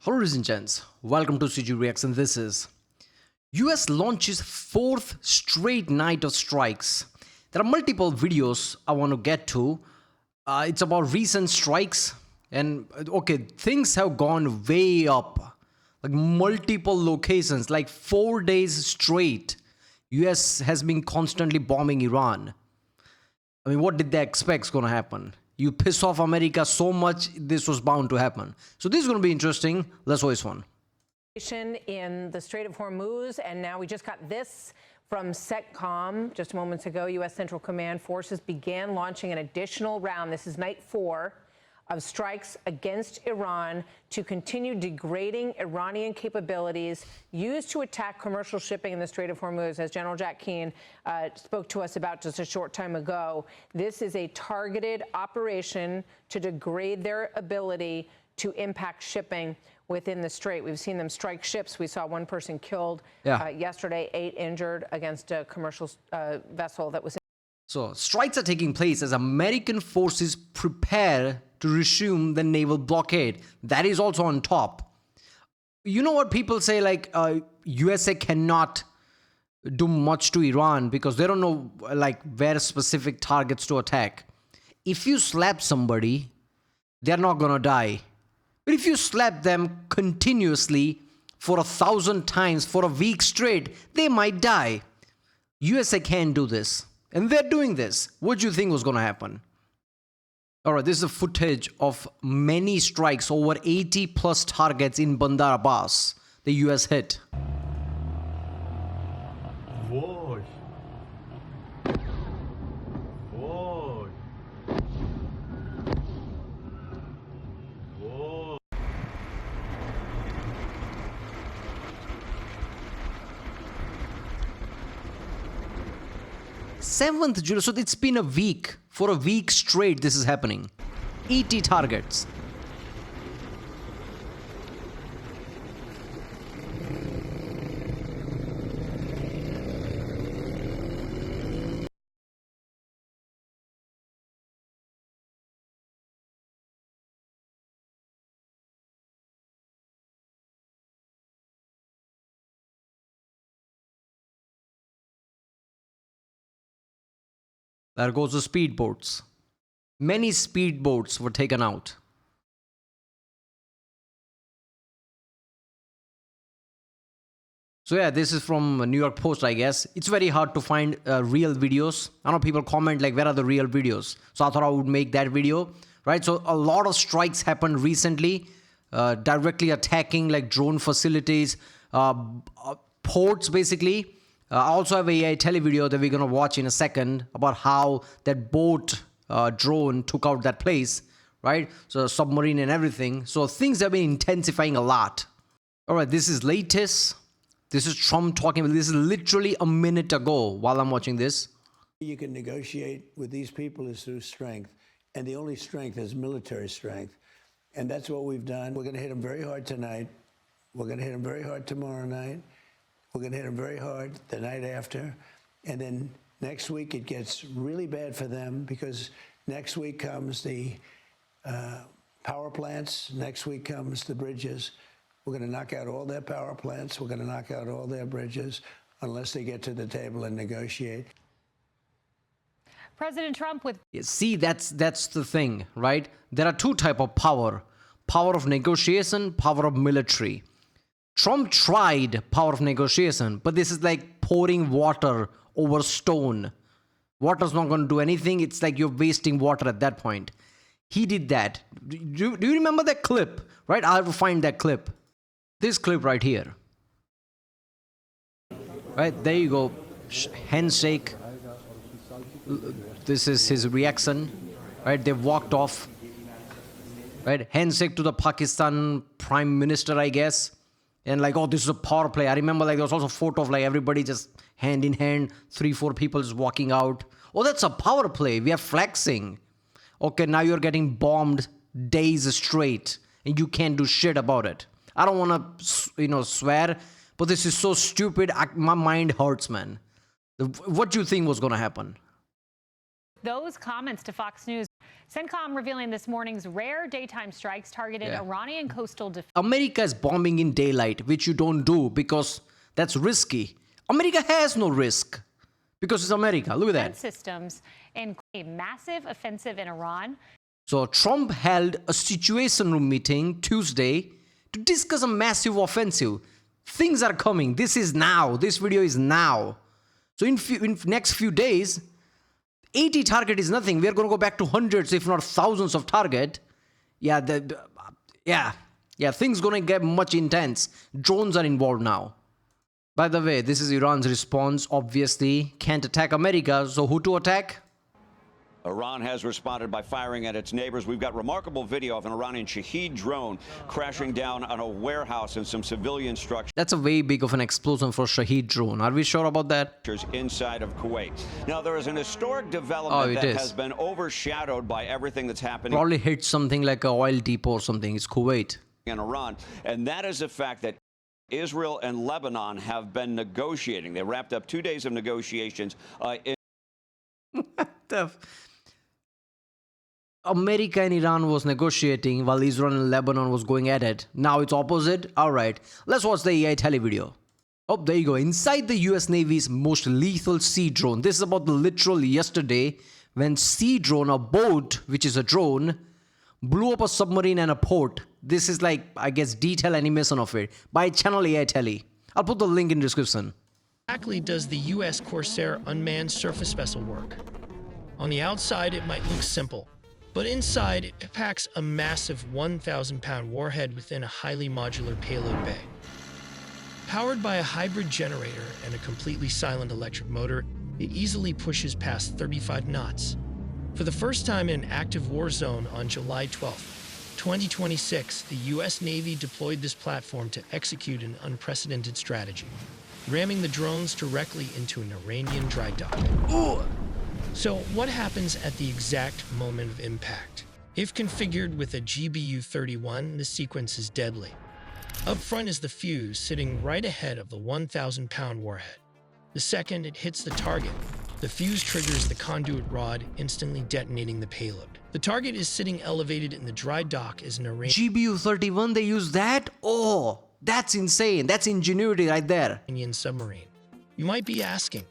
Hello ladies and gents, welcome to CG Reacts, and this is US launches 4th straight night of strikes. There are multiple videos I want to get to. It's about recent strikes and okay, things have gone way up. Like multiple locations, like 4 days straight. US has been constantly bombing Iran. I mean, what did they expect is going to happen? You piss off America so much, this was bound to happen. So this is going to be interesting. Let's watch one. In the Strait of Hormuz, and now we just got this from CENTCOM just moments ago. U.S. Central Command forces began launching an additional round. This is night 4 of strikes against Iran to continue degrading Iranian capabilities used to attack commercial shipping in the Strait of Hormuz, as General Jack Keane spoke to us about just a short time ago. This is a targeted operation to degrade their ability to impact shipping within the strait. We've seen them strike ships. We saw one person killed yesterday, 8 injured against a commercial vessel that was. So strikes are taking place as American forces prepare to resume the naval blockade. That is also on top. You know what people say, like USA cannot do much to Iran because they don't know like where specific targets to attack. If you slap somebody, they're not gonna die. But if you slap them continuously for 1,000 times for a week straight, they might die. USA can't do this. And they're doing this. What do you think was going to happen? All right, this is the footage of many strikes, over 80 plus targets in Bandar Abbas, the US hit. Whoa. Whoa. Whoa. 7th July, so it's been a week. For a week straight, this is happening. 80 targets. There goes the speedboats. Many speedboats were taken out. So yeah, this is from New York Post, I guess. It's very hard to find real videos. I know people comment like, where are the real videos? So I thought I would make that video, right? So a lot of strikes happened recently, directly attacking like drone facilities, ports basically. I also have a televideo that we're going to watch in a second about how that boat drone took out that place, right? So submarine and everything. So things have been intensifying a lot. All right, this is latest. This is Trump talking about this is literally a minute ago while I'm watching this. You can negotiate with these people is through strength. And the only strength is military strength. And that's what we've done. We're going to hit them very hard tonight. We're going to hit them very hard tomorrow night. We're going to hit them very hard the night after. And then next week it gets really bad for them because next week comes the power plants. Next week comes the bridges. We're going to knock out all their power plants. We're going to knock out all their bridges unless they get to the table and negotiate. President Trump with... See, that's the thing, right? There are two types of power. Power of negotiation, power of military. Trump tried power of negotiation, but this is like pouring water over stone. Water's not going to do anything. It's like you're wasting water at that point. He did that. Do you remember that clip? Right? I'll have to find that clip. This clip right here. Right? There you go. Handshake. This is his reaction. Right? They walked off. Right? Handshake to the Pakistan Prime Minister, I guess. And like, oh, this is a power play. I remember like there was also a photo of like everybody just hand in hand, 3-4 people just walking out. Oh, that's a power play. We are flexing. Okay, now you're getting bombed days straight and you can't do shit about it. I don't want to, swear, but this is so stupid. My mind hurts, man. What do you think was going to happen? those comments to Fox News. CENTCOM revealing this morning's rare daytime strikes targeted Iranian coastal defense. America is bombing in daylight, which you don't do because that's risky. America has no risk because it's America. Look at that. Systems in a massive offensive in Iran. So Trump held a situation room meeting Tuesday to discuss a massive offensive. Things are coming. This is now. This video is now. So in next few days, 80 target is nothing. We are going to go back to hundreds, if not thousands of target. Things going to get much intense. Drones are involved now. By the way, this is Iran's response. Obviously, can't attack America. So who to attack? Iran has responded by firing at its neighbors. We've got remarkable video of an Iranian Shahed drone crashing down on a warehouse and some civilian structures. That's a way big of an explosion for Shahed drone. Are we sure about that? Inside of Kuwait. Now, there is an historic development that has been overshadowed by everything that's happening. Probably hit something like an oil depot or something. It's Kuwait. In Iran. And that is the fact that Israel and Lebanon have been negotiating. They wrapped up 2 days of negotiations. America and Iran was negotiating while Israel and Lebanon was going at it. Now it's opposite? Alright, let's watch the AI tele video. Oh, there you go. Inside the US Navy's most lethal sea drone. This is about the literal yesterday when sea drone, a boat, which is a drone, blew up a submarine and a port. This is like, I guess, detailed animation of it by channel AI Tele. I'll put the link in the description. Exactly does the US Corsair Unmanned surface vessel work? On the outside, it might look simple, but inside, it packs a massive 1,000-pound warhead within a highly modular payload bay. Powered by a hybrid generator and a completely silent electric motor, it easily pushes past 35 knots. For the first time in an active war zone on July 12, 2026, the U.S. Navy deployed this platform to execute an unprecedented strategy, ramming the drones directly into an Iranian dry dock. So what happens at the exact moment of impact? If configured with a GBU-31, the sequence is deadly. Up front is the fuse sitting right ahead of the 1,000-pound warhead. The second it hits the target, the fuse triggers the conduit rod, instantly detonating the payload. The target is sitting elevated in the dry dock as an Iranian GBU-31, they use that? Oh, that's insane. That's ingenuity right there. submarine. You might be asking,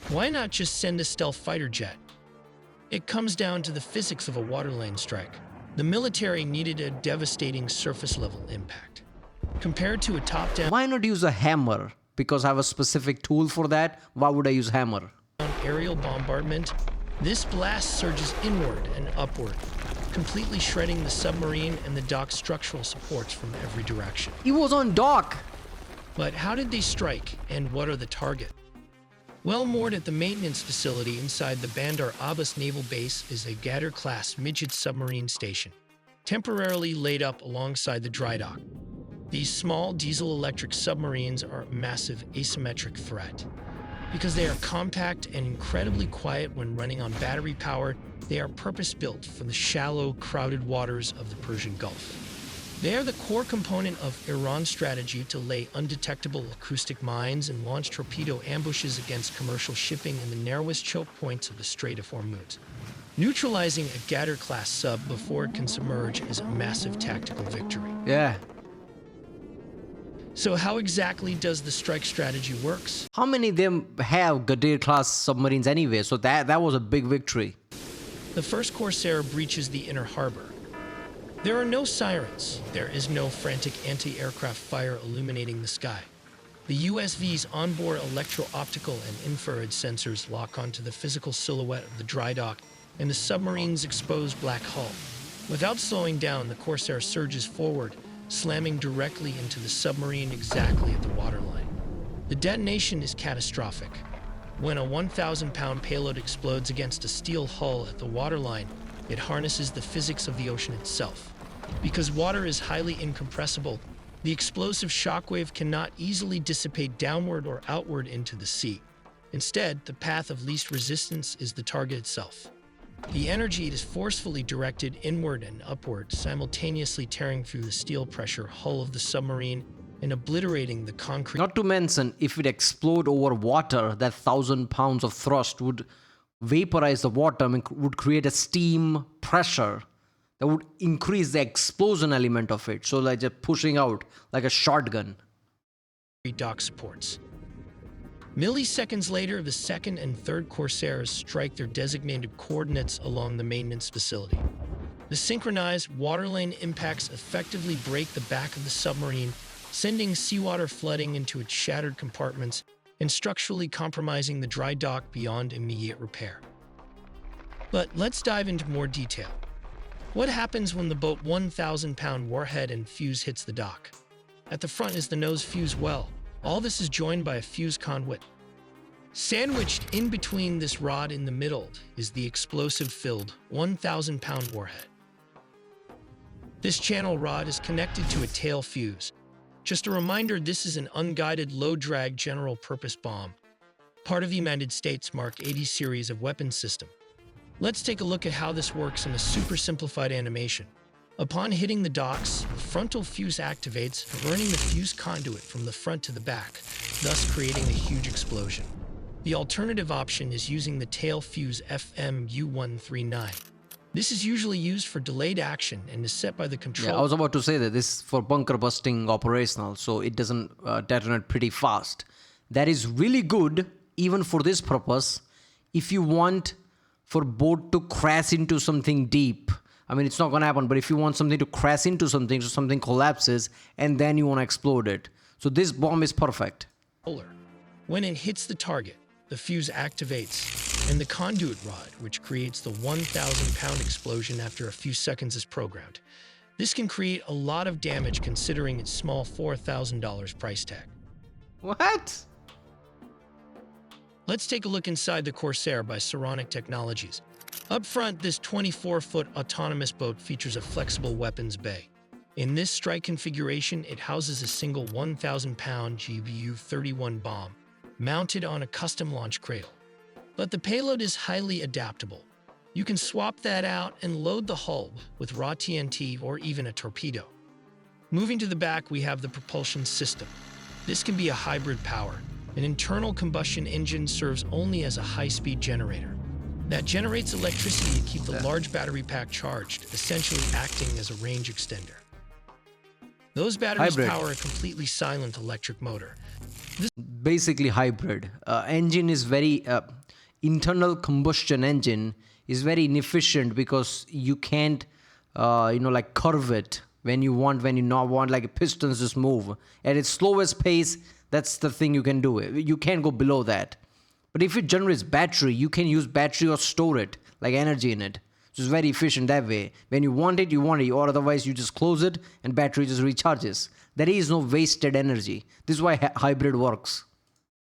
why not just send a stealth fighter jet? It comes down to the physics of a waterline strike. The military needed a devastating surface-level impact. Compared to a top-down Why not use a hammer? Because I have a specific tool for that. Why would I use hammer? aerial bombardment, this blast surges inward and upward, completely shredding the submarine and the dock's structural supports from every direction. He was on dock. But how did they strike, and what are the target? Well moored at the maintenance facility inside the Bandar Abbas Naval Base is a Qatar-class midget submarine station, temporarily laid up alongside the dry dock. These small diesel-electric submarines are a massive asymmetric threat. Because they are compact and incredibly quiet when running on battery power, they are purpose-built for the shallow, crowded waters of the Persian Gulf. They are the core component of Iran's strategy to lay undetectable acoustic mines and launch torpedo ambushes against commercial shipping in the narrowest choke points of the Strait of Hormuz. Neutralizing a Qatar-class sub before it can submerge is a massive tactical victory. Yeah. So how exactly does the strike strategy works? How many of them have Qatar-class submarines anyway? So that was a big victory. The first Corsair breaches the inner harbor. There are no sirens. There is no frantic anti-aircraft fire illuminating the sky. The USV's onboard electro-optical and infrared sensors lock onto the physical silhouette of the dry dock and the submarine's exposed black hull. Without slowing down, the Corsair surges forward, slamming directly into the submarine exactly at the waterline. The detonation is catastrophic. When a 1,000-pound payload explodes against a steel hull at the waterline, it harnesses the physics of the ocean itself. Because water is highly incompressible, the explosive shockwave cannot easily dissipate downward or outward into the sea. Instead, the path of least resistance is the target itself. The energy is forcefully directed inward and upward, simultaneously tearing through the steel pressure hull of the submarine and obliterating the concrete. Not to mention, if it explode over water, that 1,000 pounds of thrust would vaporize the water and would create a steam pressure that would increase the explosion element of it. So like just pushing out like a shotgun. Dock supports. Milliseconds later, the second and third Corsairs strike their designated coordinates along the maintenance facility. The synchronized water lane impacts effectively break the back of the submarine, sending seawater flooding into its shattered compartments and structurally compromising the dry dock beyond immediate repair. But let's dive into more detail. What happens when the boat's 1,000-pound warhead and fuse hits the dock? At the front is the nose fuse well. All this is joined by a fuse conduit. Sandwiched in between this rod in the middle is the explosive-filled 1,000-pound warhead. This channel rod is connected to a tail fuse. Just a reminder, this is an unguided, low-drag general-purpose bomb, part of the United States Mark 80 series of weapons system. Let's take a look at how this works in a super simplified animation. Upon hitting the docks, the frontal fuse activates, burning the fuse conduit from the front to the back, thus creating a huge explosion. The alternative option is using the tail fuse FMU139. This is usually used for delayed action and is set by the control. Yeah, I was about to say that this is for bunker busting operational, so it doesn't detonate pretty fast. That is really good, even for this purpose, if you want for boat to crash into something deep. I mean, it's not going to happen, but if you want something to crash into something, so something collapses, and then you want to explode it. So this bomb is perfect. When it hits the target, the fuse activates, and the conduit rod, which creates the 1,000-pound explosion after a few seconds, is programmed. This can create a lot of damage considering its small $4,000 price tag. What? Let's take a look inside the Corsair by Saronic Technologies. Up front, this 24-foot autonomous boat features a flexible weapons bay. In this strike configuration, it houses a single 1,000-pound GBU-31 bomb, mounted on a custom launch cradle. But the payload is highly adaptable. You can swap that out and load the hull with raw TNT or even a torpedo. Moving to the back, we have the propulsion system. This can be a hybrid power. An internal combustion engine serves only as a high-speed generator that generates electricity to keep the large battery pack charged, essentially acting as a range extender. Those batteries power a completely silent electric motor. Basically hybrid. Engine is very internal combustion engine is very inefficient because you can't like curve it when you not want, like pistons just move at its slowest pace. That's the thing you can do. You can't go below that. But if it generates battery, you can use battery or store it, like energy in it. So it's very efficient that way. When you want it, or otherwise you just close it and battery just recharges. There is no wasted energy. This is why hybrid works.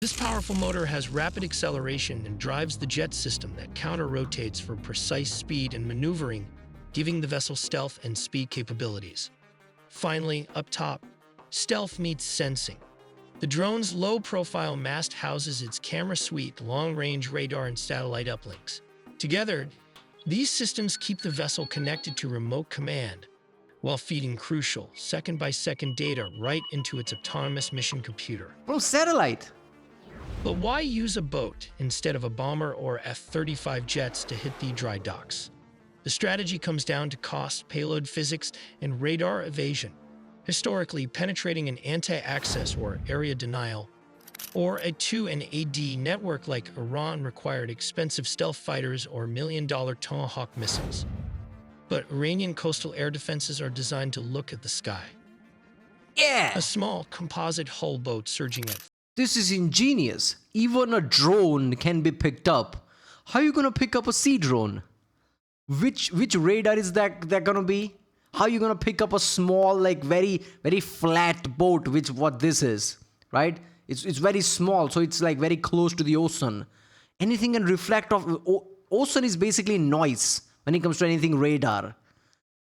This powerful motor has rapid acceleration and drives the jet system that counter-rotates for precise speed and maneuvering, giving the vessel stealth and speed capabilities. Finally, up top, stealth meets sensing. The drone's low-profile mast houses its camera suite, long-range radar, and satellite uplinks. Together, these systems keep the vessel connected to remote command while feeding crucial, second-by-second data right into its autonomous mission computer. Bro, satellite! But why use a boat instead of a bomber or F-35 jets to hit the dry docks? The strategy comes down to cost, payload physics, and radar evasion. Historically, penetrating an anti-access or area denial, or a 2 and AD network like Iran required expensive stealth fighters or million-dollar Tomahawk missiles. But Iranian coastal air defenses are designed to look at the sky. Yeah! A small composite hull boat surging at... This is ingenious. Even a drone can be picked up. How are you gonna pick up a sea drone? Which radar is that gonna be? How are you gonna pick up a small, like very, very flat boat, which what this is, right? It's very small, so it's like very close to the ocean. Anything can reflect off. Ocean is basically noise when it comes to anything radar.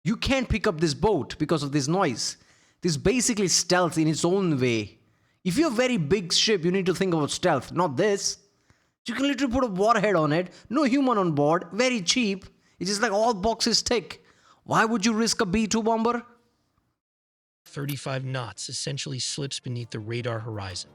You can't pick up this boat because of this noise. This is basically stealth in its own way. If you're a very big ship, you need to think about stealth, not this. You can literally put a warhead on it, no human on board, very cheap. It's just like all boxes tick. Why would you risk a B-2 bomber? 35 knots essentially slips beneath the radar horizon.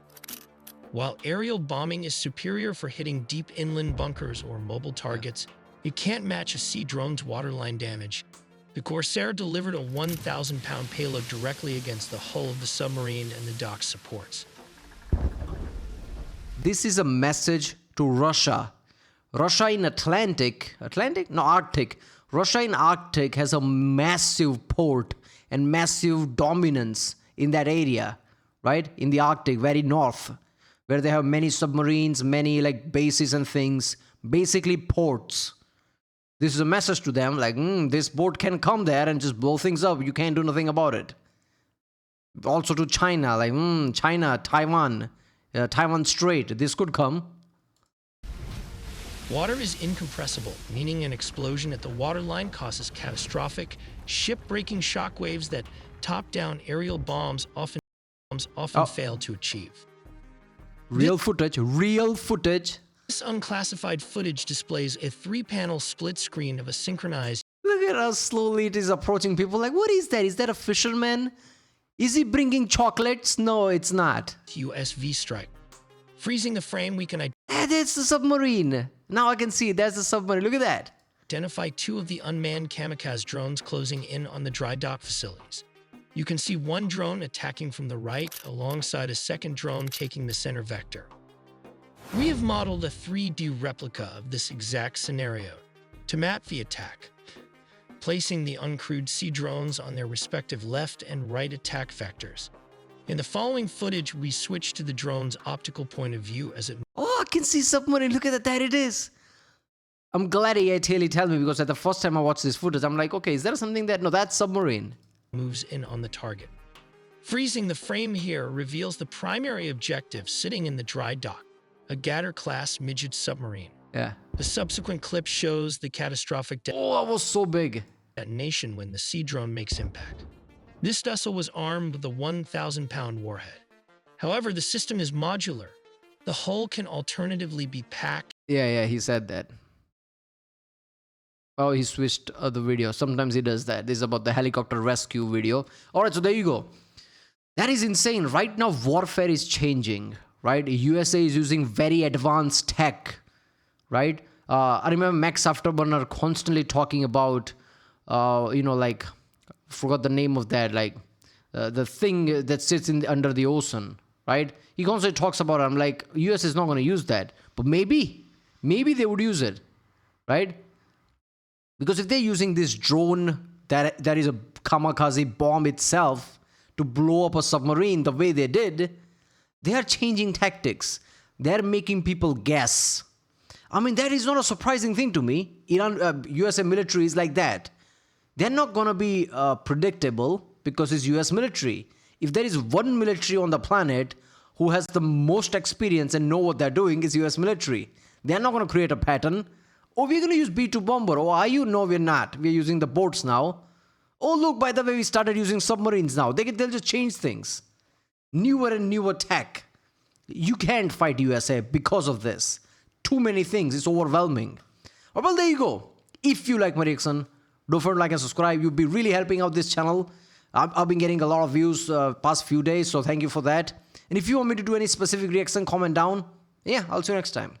While aerial bombing is superior for hitting deep inland bunkers or mobile targets, it can't match a sea drone's waterline damage. The Corsair delivered a 1,000-pound payload directly against the hull of the submarine and the dock's supports. This is a message to Russia. Russia in Arctic. Russia in Arctic has a massive port and massive dominance in that area, right? In the Arctic, very north, where they have many submarines, many like bases and things, basically ports. This is a message to them like, this boat can come there and just blow things up. You can't do nothing about it. Also to China, like, China, Taiwan, Taiwan Strait, this could come. Water is incompressible, meaning an explosion at the waterline causes catastrophic, ship-breaking shockwaves that top-down aerial bombs often fail to achieve. Real footage. This unclassified footage displays a 3-panel split screen of a synchronized. Look at how slowly it is approaching people. Like, what is that? Is that a fisherman? Is he bringing chocolates? No, it's not. USV strike. Freezing the frame, we can That's the submarine. Now I can see that's the submarine. Look at that. identify 2 of the unmanned kamikaze drones closing in on the dry dock facilities. You can see one drone attacking from the right alongside a second drone taking the center vector. We have modeled a 3D replica of this exact scenario to map the attack, placing the uncrewed sea drones on their respective left and right attack vectors. In the following footage, we switch to the drone's optical point of view as it Oh, I can see submarine. Look at that. There it is. I'm glad he actually told me because at the first time I watched this footage, I'm like, okay, is there something that... No, that's submarine. moves in on the target. Freezing the frame here reveals the primary objective sitting in the dry dock, a Qatar-class midget submarine. Yeah. The subsequent clip shows the catastrophic Oh, that was so big. detonation when the sea drone makes impact. This vessel was armed with a 1,000-pound warhead. However, the system is modular. The hull can alternatively be packed. Yeah, he said that. Oh, he switched the video. Sometimes he does that. This is about the helicopter rescue video. All right, so there you go. That is insane. Right now, warfare is changing, right? USA is using very advanced tech, right? I remember Max Afterburner constantly talking about, like, forgot the name of that, like, the thing that sits under the ocean, right? He constantly talks about it. I'm like, US is not going to use that. But maybe they would use it, right? Because if they're using this drone that is a kamikaze bomb itself to blow up a submarine the way they did, they are changing tactics. They're making people guess. I mean, that is not a surprising thing to me. USA military is like that. They're not going to be predictable because it's US military. If there is one military on the planet who has the most experience and know what they're doing, is US military. They're not going to create a pattern. Oh, we're going to use B-2 bomber. Oh, are you? No, we're not. We're using the boats now. Oh, look, by the way, we started using submarines now. They'll just change things. Newer and newer tech. You can't fight USA because of this. Too many things. It's overwhelming. Oh, well, there you go. If you like my reaction, don't forget to like and subscribe. You'll be really helping out this channel. I've been getting a lot of views past few days, so thank you for that. And if you want me to do any specific reaction, comment down. Yeah, I'll see you next time.